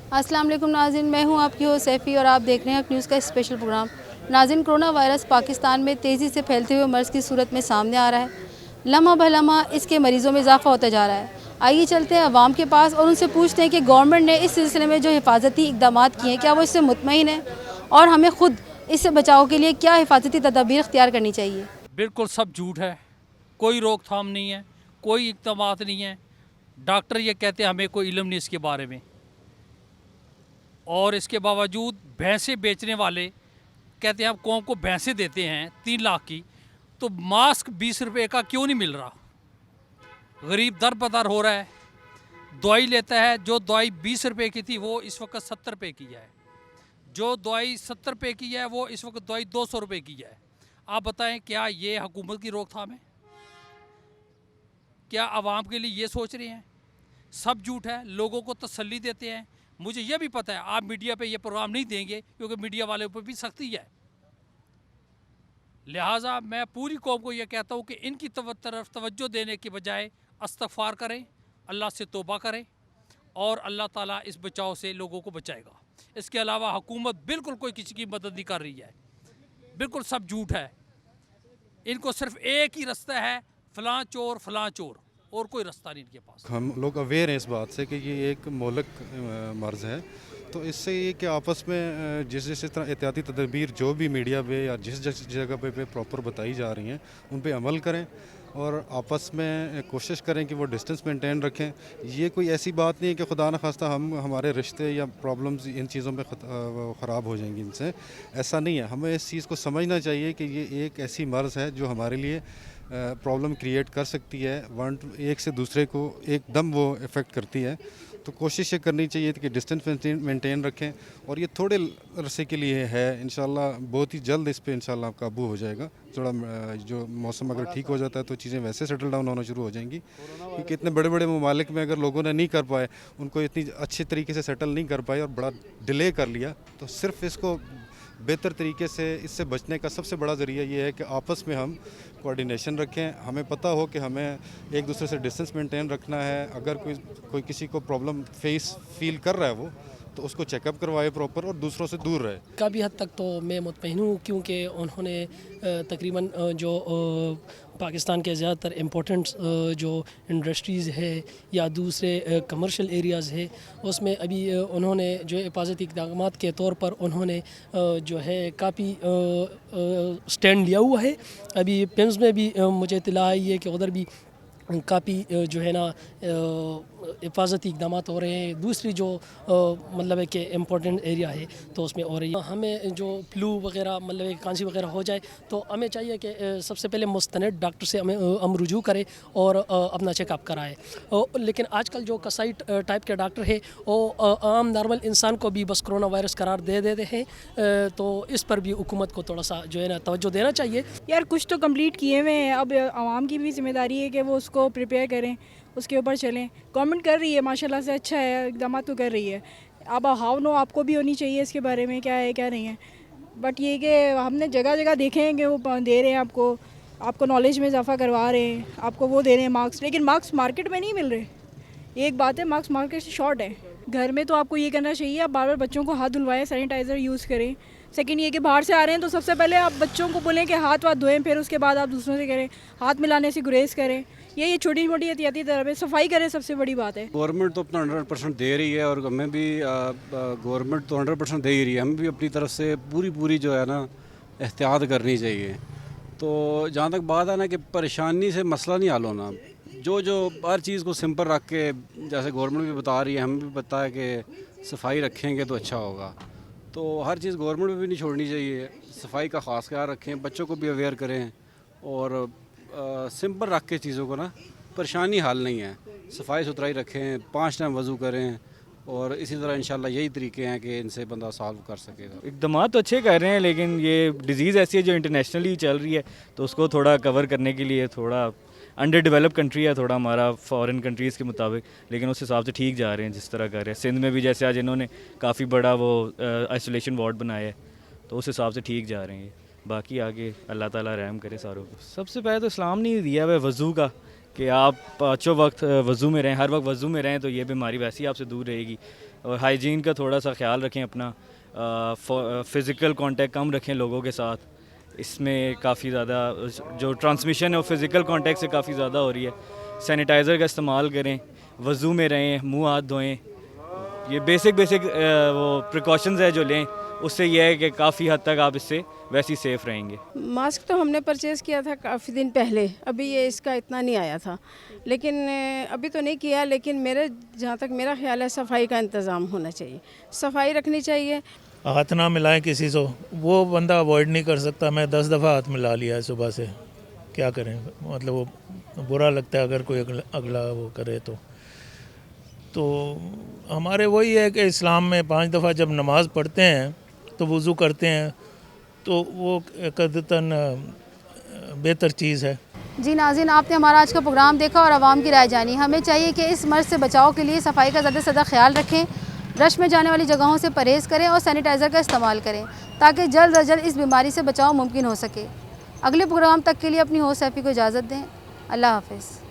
अस्सलाम वालेकुम नाज़रीन, मैं हूं आपकी हो सैफ़ी और आप देख रहे हैं न्यूज़ का स्पेशल प्रोग्राम। नाज़रीन, कोरोना वायरस पाकिस्तान में तेज़ी से फैलते हुए मर्ज़ की सूरत में सामने आ रहा है। लम्हा भलम्हा इसके मरीज़ों में इजाफा होता जा रहा है। आइए चलते हैं अवाम के पास और उनसे पूछते हैं कि गवर्नमेंट ने इस सिलसिले में जो हिफाजती इक़दाम किए हैं, क्या वो इससे मुतमईन है और हमें ख़ुद इससे बचाव के लिए क्या हिफाजती तदाबीर इख्तियार करनी चाहिए। बिल्कुल सब झूठ है। कोई रोकथाम नहीं है, कोई इक़दाम नहीं है। डॉक्टर ये कहते हैं हमें कोई इल्म नहीं इसके बारे में, और इसके बावजूद भैंसें बेचने वाले कहते हैं हम कौम को भैंसें देते हैं 3 लाख की, तो मास्क 20 रुपए का क्यों नहीं मिल रहा। गरीब दर बदर हो रहा है। दवाई लेता है, जो दवाई 20 रुपए की थी वो इस वक्त 70 रुपए की है। जो दवाई 70 रुपए की है वो इस वक्त दवाई 200 रुपए की है। आप बताएं, क्या ये हुकूमत की रोकथाम है? क्या आवाम के लिए ये सोच रहे हैं? सब झूठ है। लोगों को तसल्ली देते हैं। मुझे यह भी पता है आप मीडिया पे ये प्रोग्राम नहीं देंगे, क्योंकि मीडिया वाले ऊपर भी सख्ती है। लिहाजा मैं पूरी कौम को यह कहता हूँ कि इनकी तरफ तवज्जो देने की बजाय इस्तग़फ़ार करें, अल्लाह से तौबा करें, और अल्लाह ताला इस बचाव से लोगों को बचाएगा। इसके अलावा हुकूमत बिल्कुल कोई किसी की मदद नहीं कर रही है। बिल्कुल सब झूठ है। इनको सिर्फ एक ही रास्ता है, फलां चोर, और कोई रास्ता नहीं इनके पास। हम लोग अवेयर हैं इस बात से कि ये एक मोहलक मर्ज़ है। तो इससे ये कि आपस में जिस तरह एहतियाती तदबीर जो भी मीडिया पे या जिस जगह पे प्रॉपर बताई जा रही हैं उन पे अमल करें, और आपस में कोशिश करें कि वो डिस्टेंस मेंटेन रखें। ये कोई ऐसी बात नहीं है कि खुदा न खास्ता हमारे रिश्ते या प्रॉब्लम्स इन चीज़ों में ख़राब हो जाएंगी इनसे। ऐसा नहीं है। हमें इस चीज़ को समझना चाहिए कि ये एक ऐसी मर्ज़ है जो हमारे लिए प्रॉब्लम क्रिएट कर सकती है। एक से दूसरे को एकदम वो इफ़ेक्ट करती है। तो कोशिश ये करनी चाहिए कि डिस्टेंस मेंटेन रखें, और ये थोड़े अरसे के लिए है। इंशाल्लाह बहुत ही जल्द इस पे इंशाल्लाह काबू हो जाएगा। थोड़ा जो मौसम अगर ठीक हो जाता है तो चीज़ें वैसे सेटल डाउन होना शुरू हो जाएंगी, क्योंकि इतने बड़े बड़े ममालिक में अगर लोगों ने नहीं कर पाए, उनको इतनी अच्छे तरीके से सेटल नहीं कर पाए और बड़ा डिले कर लिया, तो सिर्फ इसको बेहतर तरीके से इससे बचने का सबसे बड़ा ज़रिया ये है कि आपस में हम कोऑर्डिनेशन रखें। हमें पता हो कि हमें एक दूसरे से डिस्टेंस मेंटेन रखना है। अगर कोई किसी को प्रॉब्लम फील कर रहा है वो, तो उसको चेकअप करवाए प्रॉपर, और दूसरों से दूर रहे। काफ़ी हद तक तो मैं मुतमईन हूँ, क्योंकि उन्होंने तकरीबन जो पाकिस्तान के ज़्यादातर इम्पोर्टेंट जो इंडस्ट्रीज़ है या दूसरे कमर्शियल एरियाज़ है, उसमें अभी उन्होंने जो हिफाजती इक़दाम के तौर पर उन्होंने जो है काफ़ी स्टैंड लिया हुआ है। अभी पिम्स में भी मुझे इत्तला आई है कि उधर भी काफ़ी जो है ना हिफाजती इक़दाम हो रहे हैं। दूसरी जो मतलब है कि इम्पोर्टेंट एरिया है तो उसमें हो रही है। हमें जो फ्लू वगैरह मतलब खांसी वगैरह हो जाए तो हमें चाहिए कि सबसे पहले मुस्तनद डॉक्टर से हम रुजू करें और अपना चेकअप कराएं। लेकिन आजकल जो कसाई टाइप के डॉक्टर है वो आम नॉर्मल इंसान को भी बस कोरोना वायरस करार दे देते हैं। तो इस पर भी हुकूमत को थोड़ा सा जो है ना तवज्जो देना चाहिए। यार कुछ तो कंप्लीट किए हुए हैं, अब आवाम की भी जिम्मेदारी है कि वो उसको प्रिपेयर करें, उसके ऊपर चलें। गवर्नमेंट कर रही है माशाल्लाह से, अच्छा है, इक़दाम तो कर रही है। अब हाउ नो आपको भी होनी चाहिए इसके बारे में, क्या है क्या नहीं है। बट ये कि हमने जगह जगह देखे हैं कि वो दे रहे हैं आपको नॉलेज में इजाफा करवा रहे हैं, आपको वो दे रहे हैं मार्क्स, लेकिन मार्क्स मार्केट में नहीं मिल रहे। एक बात है, मार्क्स मार्केट से शॉर्ट है। घर में तो आपको ये करना चाहिए, आप बार बार बच्चों को हाथ धुलवाएं, सैनिटाइज़र यूज़ करें। सेकंड ये कि बाहर से आ रहे हैं तो सबसे पहले आप बच्चों को बोलें कि हाथ वाथ धोएं, फिर उसके बाद आप दूसरों से करें। हाथ मिलाने से गुरेज करें। ये छोटी मोटी एहतियाती तरह सफाई करें, सबसे बड़ी बात है। गवर्नमेंट तो अपना 100% दे रही है, और हमें भी गवर्नमेंट तो 100% दे ही रही है। हमें भी अपनी तरफ से पूरी जो है ना एहतियात करनी चाहिए। तो जहाँ तक बात है ना कि परेशानी से मसला नहीं हल होना, जो हर चीज़ को सिंपल रख के, जैसे गवर्नमेंट भी बता रही है, हमें भी पता है कि सफाई रखेंगे तो अच्छा होगा। तो हर चीज़ गवर्नमेंट में भी नहीं छोड़नी चाहिए। सफाई का ख़ास ख्याल रखें, बच्चों को भी अवेयर करें, और सिंपल रख के चीज़ों को ना, परेशानी हल नहीं है। सफाई सुथराई रखें, 5 टाइम वज़ू करें, और इसी तरह इंशाल्लाह यही तरीके हैं कि इनसे बंदा सॉल्व कर सकेगा। इक़दाम तो अच्छे कर रहे हैं, लेकिन ये डिज़ीज़ ऐसी है जो इंटरनेशनली चल रही है, तो उसको थोड़ा कवर करने के लिए थोड़ा अंडर डेवलप कंट्री है थोड़ा हमारा फॉरेन कंट्रीज़ के मुताबिक, लेकिन उस हिसाब से ठीक जा रहे हैं जिस तरह कर रहे हैं। सिंध में भी जैसे आज इन्होंने काफ़ी बड़ा वो आइसोलेशन वार्ड बनाया है, तो उस हिसाब से ठीक जा रहे हैं। बाकी आगे अल्लाह ताला रहम करे सारों को। सबसे पहले तो इस्लाम ने दिया है वज़ू का, कि आप पाँचों वक्त वज़ू में रहें, हर वक्त वज़ू में रहें, तो ये बीमारी वैसे ही आपसे दूर रहेगी। और हाइजीन का थोड़ा सा ख्याल रखें अपना, फ़िज़िकल कांटेक्ट कम रखें लोगों के साथ। इसमें काफ़ी ज़्यादा जो ट्रांसमिशन है वो फ़िज़िकल कांटेक्ट से काफ़ी ज़्यादा हो रही है। सैनिटाइज़र का इस्तेमाल करें, वज़ू में रहें, मुंह हाथ धोएं। ये बेसिक वो प्रिकॉशंस है जो लें, उससे यह है कि काफ़ी हद तक आप इससे वैसे ही सेफ़ रहेंगे। मास्क तो हमने परचेज़ किया था काफ़ी दिन पहले, अभी ये इसका इतना नहीं आया था, लेकिन अभी तो नहीं किया। लेकिन मेरे जहाँ तक मेरा ख्याल है सफाई का इंतज़ाम होना चाहिए, सफाई रखनी चाहिए। हाथ ना मिलाएं किसी से, वो बंदा अवॉइड नहीं कर सकता। मैं 10 दफ़ा हाथ मिला लिया है सुबह से, क्या करें, मतलब वो बुरा लगता है अगर कोई अगला वो करे तो हमारे वही है कि इस्लाम में 5 दफ़ा जब नमाज़ पढ़ते हैं तो वज़ू करते हैं, तो वो कदतन बेहतर चीज़ है। जी नाज़रीन, आपने हमारा आज का प्रोग्राम देखा और आवाम की राय जानी। हमें चाहिए कि इस मर्ज़ से बचाव के लिए सफाई का ज़्यादा से ज़्यादा ख्याल रखें, रश में जाने वाली जगहों से परहेज़ करें और सैनिटाइज़र का इस्तेमाल करें, ताकि जल्द अज जल्द इस बीमारी से बचाव मुमकिन हो सके। अगले प्रोग्राम तक के लिए अपनी होस्ट सैफ़ी को इजाज़त दें। अल्लाह हाफ़िज़।